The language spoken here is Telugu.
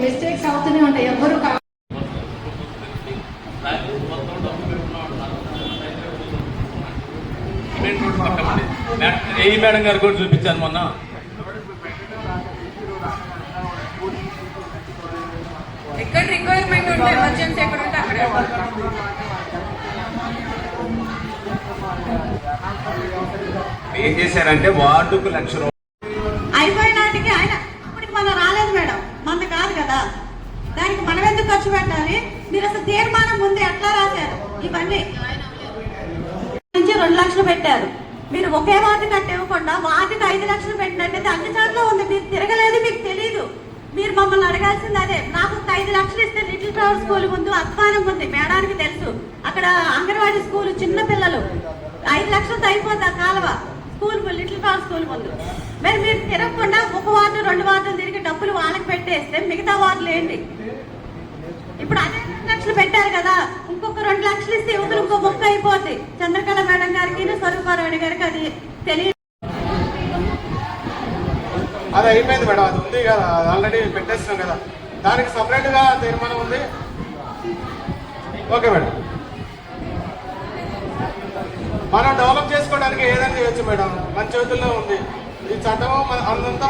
మిస్టేక్స్ అవుతూనే ఉంటాయి. ఎవరు ఏ మేడం గారు కూడా చూపించాను మొన్న. ఎక్కడ రిక్వైర్మెంట్ ఉంటే ఎమర్జెన్సీ ఎక్కడ ఉంటే అక్కడ ఏం చేశారంటే వార్డుకు 1,00,000 రూపాయలు అయిపోయినాటికి ఆయన అప్పటికి మనం రాలేదు మేడం, మంద కాదు కదా, దానికి మనం ఎందుకు ఖర్చు పెట్టాలి? మీరు అసలు తీర్మానం ముందు ఎట్లా రాశారు? ఇవన్నీ నుంచి 2 లక్షలు పెట్టారు. మీరు ఒకే వార్డు కట్టి ఇవ్వకుండా వార్డుకి 5 లక్షలు పెట్టినట్టయితే అన్ని చోట్ల ఉంది. మీరు తిరగలేదు, మీకు తెలియదు. మీరు మమ్మల్ని అడగాల్సింది అదే. నాకు 5 లక్షలు ఇస్తే లిటిల్ ఫ్లవర్ స్కూల్ ముందు అధ్వానం ఉంది, మేడానికి తెలుసు. అక్కడ అంగన్వాడీ స్కూల్ చిన్న పిల్లలు 5 లక్షలతో అయిపోతా కాలువ స్కూల్ లిటిల్ ఫ్లవర్ స్కూల్ ముందు. మరి మీరు తిరగకుండా 1 వార్డు 2 వార్డులు తిరిగి డబ్బులు వాళ్ళకి పెట్టేస్తే మిగతా వార్డులు ఏంటి? ఇప్పుడు అదే 2 లక్షలు పెట్టారు కదా, ఇంకొక 2 లక్షలు ఇస్తే యువతలు ఇంకో మొక్క అయిపోద్ది. చంద్రకళ మేడం గారికి స్వరూపారాణి గారికి అది తెలియదు. అది అయిపోయింది మేడం, అది ఉంది కదా, ఆల్రెడీ పెట్టేస్తున్నాం కదా, దానికి సపరేట్గా తీర్మానం ఉంది. ఓకే మేడం, మనం డెవలప్ చేసుకోవడానికి ఏదైనా చేయొచ్చు మేడం, మన చేతుల్లో ఉంది. ఈ చట్టం అంతా